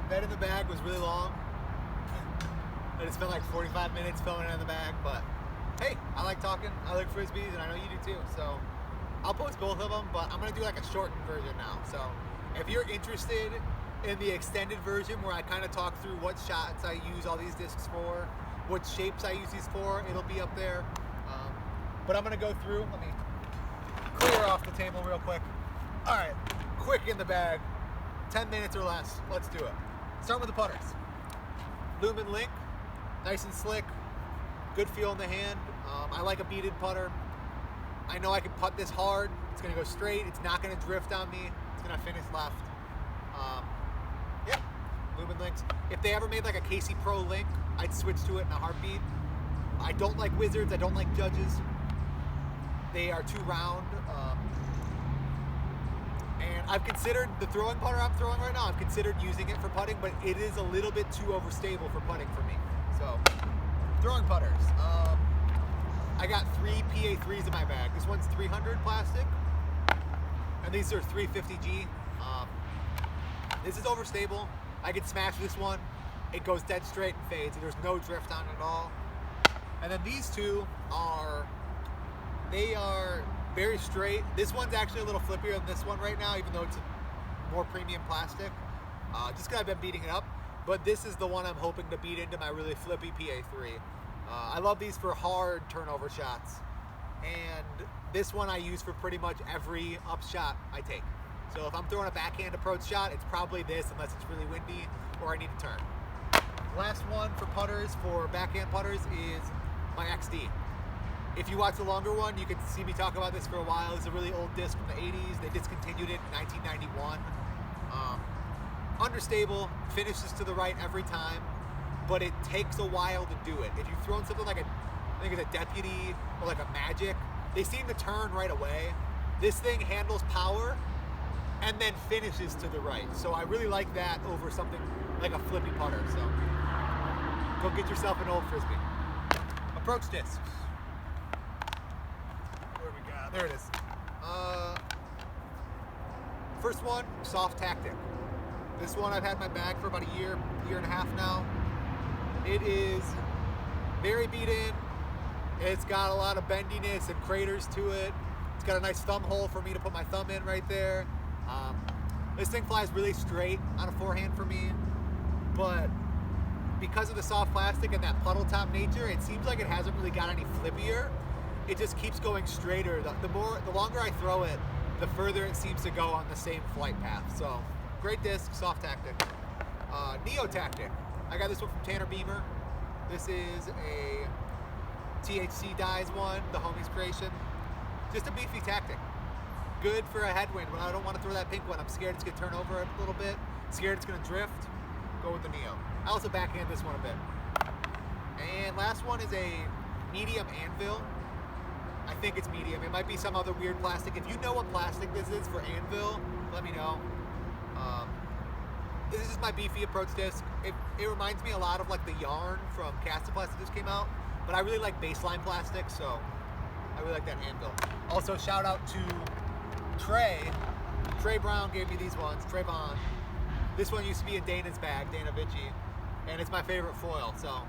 Bed in the bag was really long. I just spent like 45 minutes filming it in the bag, but hey, I like talking, I like frisbees, and I know you do too, so I'll post both of them, but I'm gonna do like a shortened version now. So if you're interested in the extended version where I kind of talk through what shots I use all these discs for, what shapes I use these for, it'll be up there. But I'm gonna go through, let me clear off the table real quick. All right, quick in the bag, 10 minutes or less, let's do it. Start with the putters. Lumen Link, nice and slick, good feel in the hand. I like a beaded putter. I know I can putt this hard. It's gonna go straight. It's not gonna drift on me. It's gonna finish left. Yeah, Lumen Links. If they ever made like a Casey Pro Link, I'd switch to it in a heartbeat. I don't like Wizards. I don't like Judges. They are too round. And I've considered the throwing putter I'm throwing right now. I've considered using it for putting, but it is a little bit too overstable for putting for me. So, throwing putters. I got 3 PA3s in my bag. This one's 300 plastic, and these are 350G. This is overstable. I could smash this one. It goes dead straight and fades. There's no drift on it at all. And then these two they are very straight. This one's actually a little flippier than this one right now, even though it's a more premium plastic. Just because I've been beating it up. But this is the one I'm hoping to beat into my really flippy PA3. I love these for hard turnover shots. And this one I use for pretty much every up shot I take. So if I'm throwing a backhand approach shot, it's probably this unless it's really windy or I need to turn. Last one for putters, for backhand putters, is my XD. If you watch the longer one, you can see me talk about this for a while. It's a really old disc from the 80s. They discontinued it in 1991. Understable, finishes to the right every time, but it takes a while to do it. If you've thrown something like I think it's a Deputy or like a Magic, they seem to turn right away. This thing handles power and then finishes to the right. So I really like that over something like a flippy putter. So go get yourself an old Frisbee. Approach discs. Where we got? There it is. First one, Soft Tactic. This one I've had in my bag for about a year and a half now. It is very beat in. It's got a lot of bendiness and craters to it. It's got a nice thumb hole for me to put my thumb in right there. This thing flies really straight on a forehand for me, but because of the soft plastic and that puddle top nature, it seems like it hasn't really got any flippier. It just keeps going straighter. The longer I throw it, the further it seems to go on the same flight path. So, great disc, Soft Tactic. Neo Tactic. I got this one from Tanner Beamer. This is a THC Dyes one, the homie's creation. Just a beefy tactic. Good for a headwind when I don't want to throw that pink one. I'm scared it's going to turn over a little bit. Scared it's going to drift. Go with the Neo. I also backhand this one a bit. And last one is a medium anvil. I think it's medium. It might be some other weird plastic. If you know what plastic this is for anvil, let me know. This is my beefy approach disc. It reminds me a lot of like the yarn from Castaplastic that just came out, but I really like baseline plastic, so I really like that anvil. Also, shout out to Trey. Trey Brown gave me these ones, Trayvon. This one used to be in Dana's bag, Dana Vici, and it's my favorite foil, so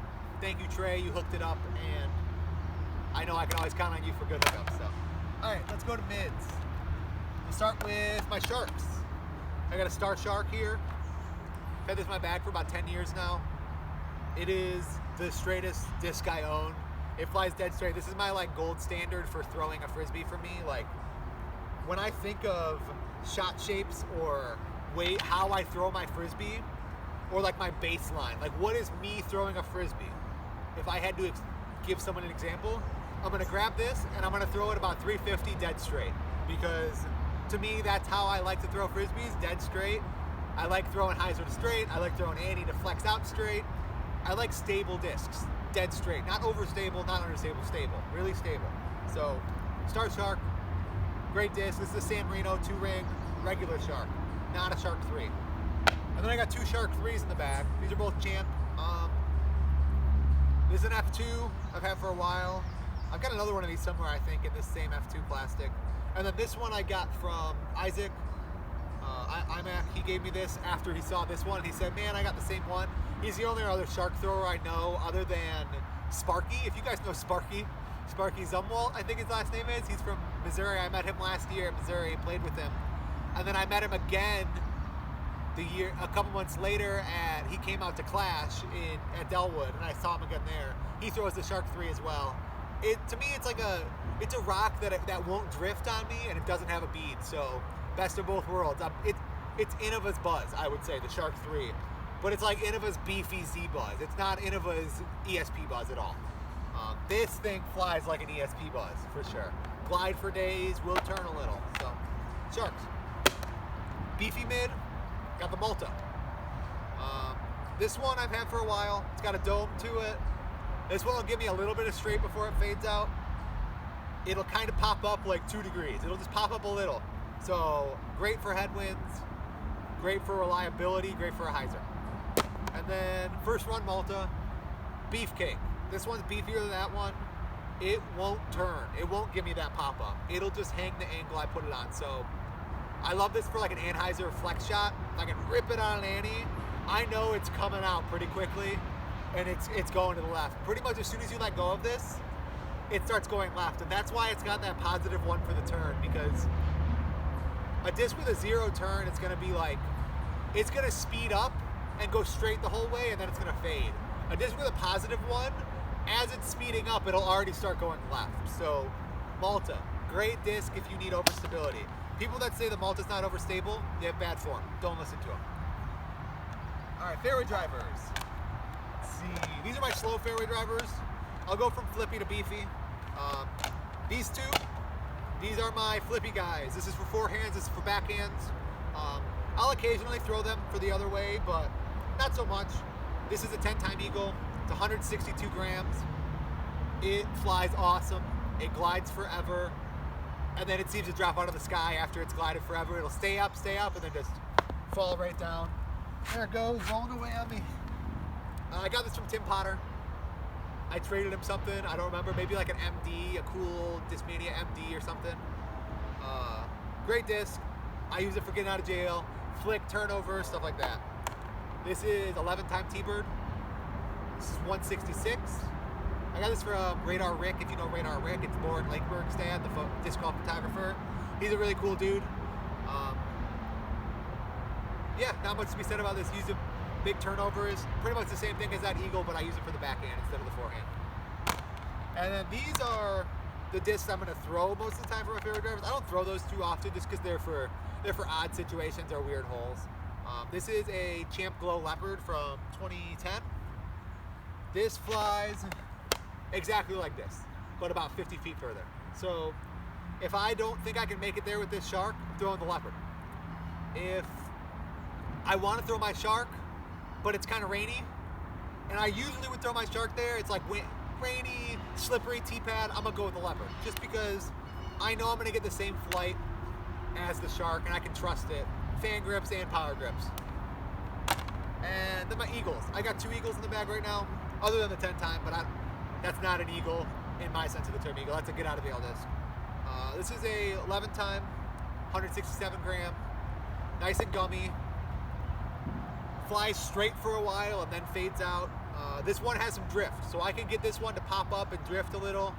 thank you, Trey. You hooked it up, and I know I can always count on you for good hookups, so. All right, let's go to mids. We'll start with my sharks. I got a Star Shark here. I've had this in my bag for about 10 years now. It is the straightest disc I own. It flies dead straight. This is my like gold standard for throwing a Frisbee for me. Like when I think of shot shapes or how I throw my Frisbee, or like my baseline, like what is me throwing a Frisbee? If I had to give someone an example, I'm gonna grab this and I'm gonna throw it about 350 dead straight, because to me that's how I like to throw Frisbees, dead straight. I like throwing hyzer to straight. I like throwing Annie to flex out straight. I like stable discs, dead straight, not overstable, not understable, stable, really stable. So, Star Shark, great disc. This is a San Marino 2-ring regular Shark, not a Shark 3. And then I got 2 Shark 3s in the bag. These are both Champ. This is an F2 I've had for a while. I've got another one of these somewhere, I think, in this same F2 plastic. And then this one I got from Isaac. He gave me this after he saw this one. He said, man, I got the same one. He's the only other shark thrower I know other than Sparky. If you guys know Sparky Zumwalt, I think his last name is. He's from Missouri. I met him last year at Missouri, played with him. And then I met him again a couple months later he came out to Clash at Delwood, and I saw him again there. He throws the Shark 3 as well. To me, it's a rock that won't drift on me, and it doesn't have a bead. So best of both worlds. It's Innova's buzz, I would say, the Shark 3, but it's like Innova's beefy Z buzz. It's not Innova's ESP buzz at all. This thing flies like an ESP buzz for sure. Glide for days, will turn a little. So Sharks. Beefy mid, got the Malta. This one I've had for a while. It's got a dome to it. This one will give me a little bit of straight before it fades out. It'll kind of pop up like 2 degrees. It'll just pop up a little. So great for headwinds, great for reliability, great for a hyzer. And then first run Malta, Beefcake. This one's beefier than that one. It won't turn. It won't give me that pop up. It'll just hang the angle I put it on. So I love this for like an Anheuser flex shot. I can rip it on an Annie. I know it's coming out pretty quickly, and it's going to the left. Pretty much as soon as you let go of this, it starts going left, and that's why it's got that positive one for the turn, because a disc with a 0 turn, it's going to be like, it's going to speed up and go straight the whole way, and then it's going to fade. A disc with a positive one, as it's speeding up, it'll already start going left. So Malta, great disc if you need overstability. People that say the Malta's not overstable, they have bad form. Don't listen to them. All right, fairway drivers. Let's see. These are my slow fairway drivers. I'll go from flippy to beefy. These two, these are my flippy guys. This is for forehands, this is for backhands. I'll occasionally throw them for the other way, but not so much. This is a 10-time eagle. It's 162 grams. It flies awesome. It glides forever. And then it seems to drop out of the sky after it's glided forever. It'll stay up, and then just fall right down. There it goes, rolling away on me. I got this from Tim Potter. I traded him something, I don't remember, maybe like an MD, a cool Discmania MD or something. Great disc. I use it for getting out of jail, flick, turnover, stuff like that. This is 11-time T-Bird. This is 166. I got this from Radar Rick, if you know Radar Rick. It's more in Lakeburg's dad, the disc golf photographer. He's a really cool dude. Yeah, not much to be said about this. Use it big turnovers. Pretty much the same thing as that eagle, but I use it for the backhand instead of the forehand. And then these are the discs I'm going to throw most of the time for my fairway drivers. I don't throw those too often just because they're for odd situations or weird holes. This is a Champ Glow Leopard from 2010. This flies exactly like this, but about 50 feet further. So if I don't think I can make it there with this shark, I'm throwing the Leopard. If I want to throw my shark, but it's kind of rainy, and I usually would throw my shark there, it's like rainy, slippery T-pad, I'm going to go with the Leopard, just because I know I'm going to get the same flight as the shark, and I can trust it. Fan grips and power grips. And then my eagles. I got 2 eagles in the bag right now, other than the 10-time, but that's not an eagle in my sense of the term eagle. That's a get out of jail disc. This is a 11-time, 167 gram, nice and gummy. Flies straight for a while and then fades out. This one has some drift, so I can get this one to pop up and drift a little,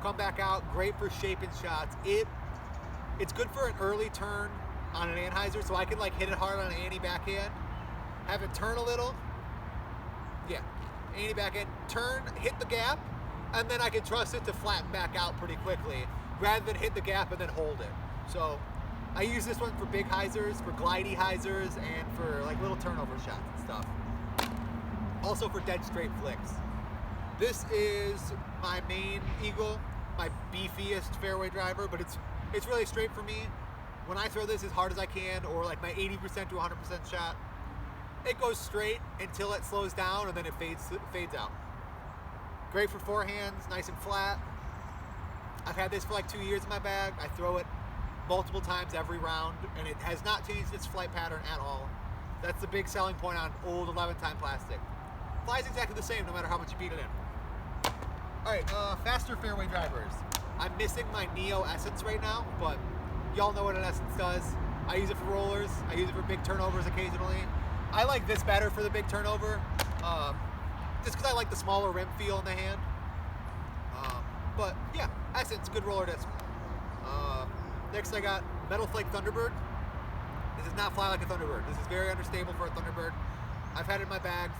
come back out. Great for shaping shots. It's good for an early turn on an Anheuser, so I can like hit it hard on an Annie backhand, have it turn a little. Yeah, Annie backhand, turn, hit the gap, and then I can trust it to flatten back out pretty quickly, rather than hit the gap and then hold it. So I use this one for big hyzers, for glidey hyzers, and for like little turnover shots and stuff. Also for dead straight flicks. This is my main eagle, my beefiest fairway driver, but it's really straight for me. When I throw this as hard as I can, or like my 80% to 100% shot, it goes straight until it slows down and then it fades out. Great for forehands, nice and flat. I've had this for like 2 years in my bag. I throw it multiple times every round, and it has not changed its flight pattern at all. That's the big selling point on old 11-time plastic. Flies exactly the same no matter how much you beat it in. All right, faster fairway drivers. I'm missing my Neo Essence right now, but y'all know what an Essence does. I use it for rollers. I use it for big turnovers occasionally. I like this better for the big turnover, just because I like the smaller rim feel in the hand. But yeah, actually, it's a good roller disc. Next, I got Metal Flake Thunderbird. This does not fly like a Thunderbird. This is very understable for a Thunderbird. I've had it in my bag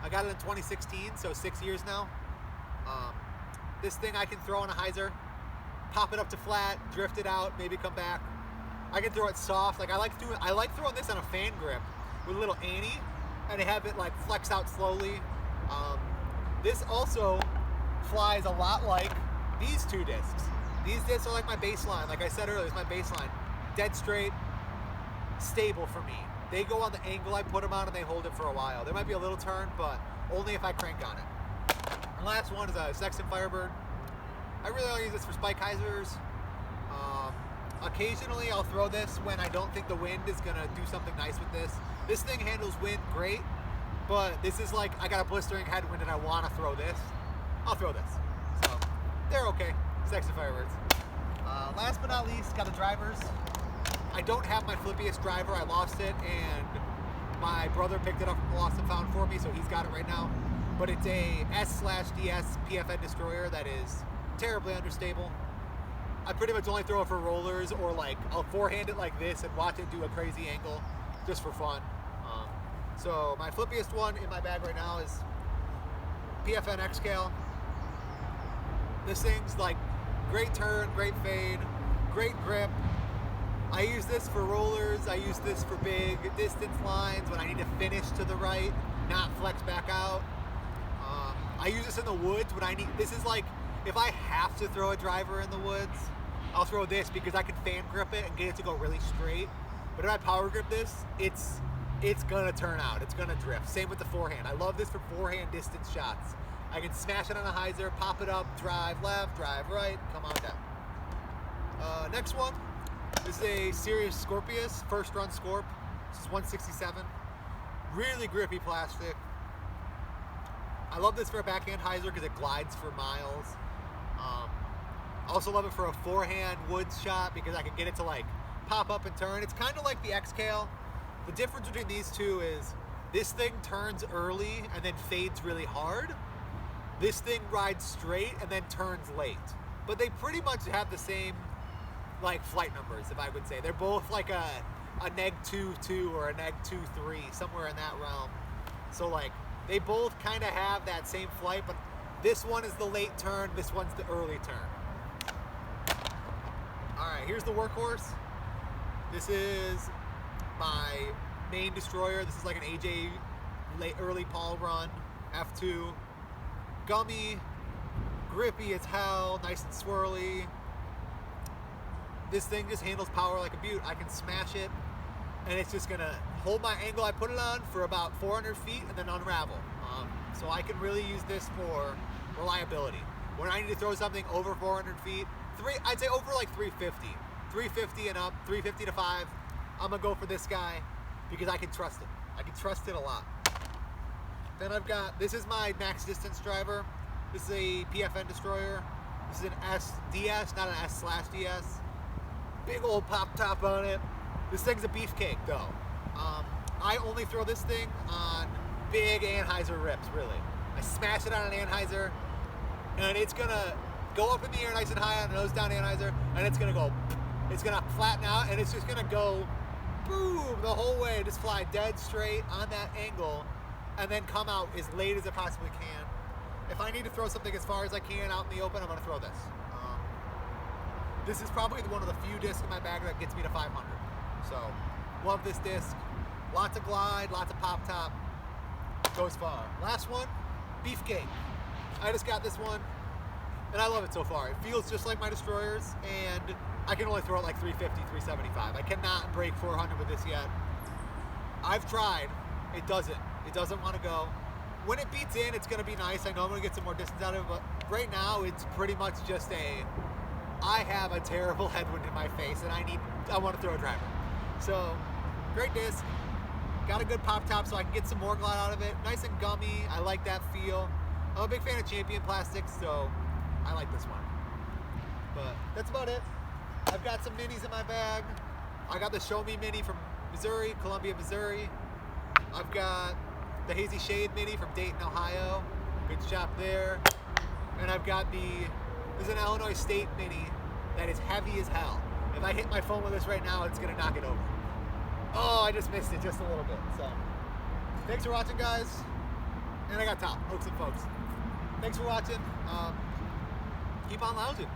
I got it in 2016, so 6 years now. This thing I can throw on a hyzer, pop it up to flat, drift it out, maybe come back. I can throw it soft. Like I like throwing this on a fan grip with a little Annie, and have it like flex out slowly. This also flies a lot like these two discs. These discs are like my baseline. Like I said earlier, it's my baseline. Dead straight, stable for me. They go on the angle I put them on and they hold it for a while. There might be a little turn, but only if I crank on it. And last one is a Sexton Firebird. I really only use this for spike hyzers. Occasionally I'll throw this when I don't think the wind is gonna do something nice with this. This thing handles wind great, but this is like, I got a blistering headwind and I wanna throw this. I'll throw this. So, they're okay. Sexton Firebirds. Last but not least, got the drivers. I don't have my flippiest driver. I lost it, and my brother picked it up from Lost and Found for me, so he's got it right now. But it's a S/DS PFN destroyer that is terribly understable. I pretty much only throw it for rollers, or like I'll forehand it like this and watch it do a crazy angle just for fun. So my flippiest one in my bag right now is PFN X-Scale. This thing's like great turn, great fade, great grip. I use this for rollers. I use this for big distance lines when I need to finish to the right, not flex back out. I use this in the woods when I need, this is like, if I have to throw a driver in the woods, I'll throw this because I can fan grip it and get it to go really straight. But if I power grip this, it's gonna turn out, it's gonna drift. Same with the forehand. I love this for forehand distance shots. I can smash it on a hyzer, pop it up, drive left, drive right, come on down. Next one, this is a Sirius Scorpius, first run Scorp. This is 167. Really grippy plastic. I love this for a backhand hyzer because it glides for miles. I also love it for a forehand woods shot because I can get it to like pop up and turn. It's kind of like the X-Scale. The difference between these two is this thing turns early and then fades really hard. This thing rides straight and then turns late. But they pretty much have the same like flight numbers, if I would say. They're both like a neg 2-2 or a neg 2-3, somewhere in that realm. So like they both kind of have that same flight, but this one is the late turn, this one's the early turn. All right, here's the workhorse. This is my main destroyer. This is like an AJ early Paul run, F2. Gummy, grippy as hell, nice and swirly. This thing just handles power like a beaut. I can smash it, and it's just gonna hold my angle I put it on for about 400 feet and then unravel. So I can really use this for reliability. When I need to throw something over 400 feet, I'd say over like 350. 350 and up, 350 to 5, I'm gonna go for this guy because I can trust it. I can trust it a lot. Then I've got, this is my max distance driver. This is a PFN destroyer. This is an SDS, not an S/DS. Big old pop top on it. This thing's a beefcake though. I only throw this thing on big anhyzer rips, really. I smash it on an anhyzer, and it's gonna go up in the air nice and high on a nose down anhyzer, and it's gonna flatten out, and it's just gonna go boom the whole way, just fly dead straight on that angle, and then come out as late as it possibly can. If I need to throw something as far as I can out in the open, I'm gonna throw this. This is probably one of the few discs in my bag that gets me to 500. So, love this disc. Lots of glide, lots of pop top. Goes far. Last one, Beefcake. I just got this one, and I love it so far. It feels just like my destroyers, and I can only throw it like 350, 375. I cannot break 400 with this yet. I've tried. It doesn't want to go. When it beats in, it's going to be nice. I know I'm going to get some more distance out of it, but right now it's pretty much just I have a terrible headwind in my face, and I want to throw a driver. So, great disc. Got a good pop top so I can get some more glide out of it. Nice and gummy. I like that feel. I'm a big fan of Champion plastics, so I like this one. But that's about it. I've got some minis in my bag. I got the Show Me Mini from Missouri, Columbia, Missouri. I've got the Hazy Shade Mini from Dayton, Ohio. Good job there. And I've got there's an Illinois State Mini that is heavy as hell. If I hit my phone with this right now, it's gonna knock it over. Oh, I just missed it just a little bit. So, thanks for watching, guys. And I got top, hooks and folks. Thanks for watching. Keep on lounging.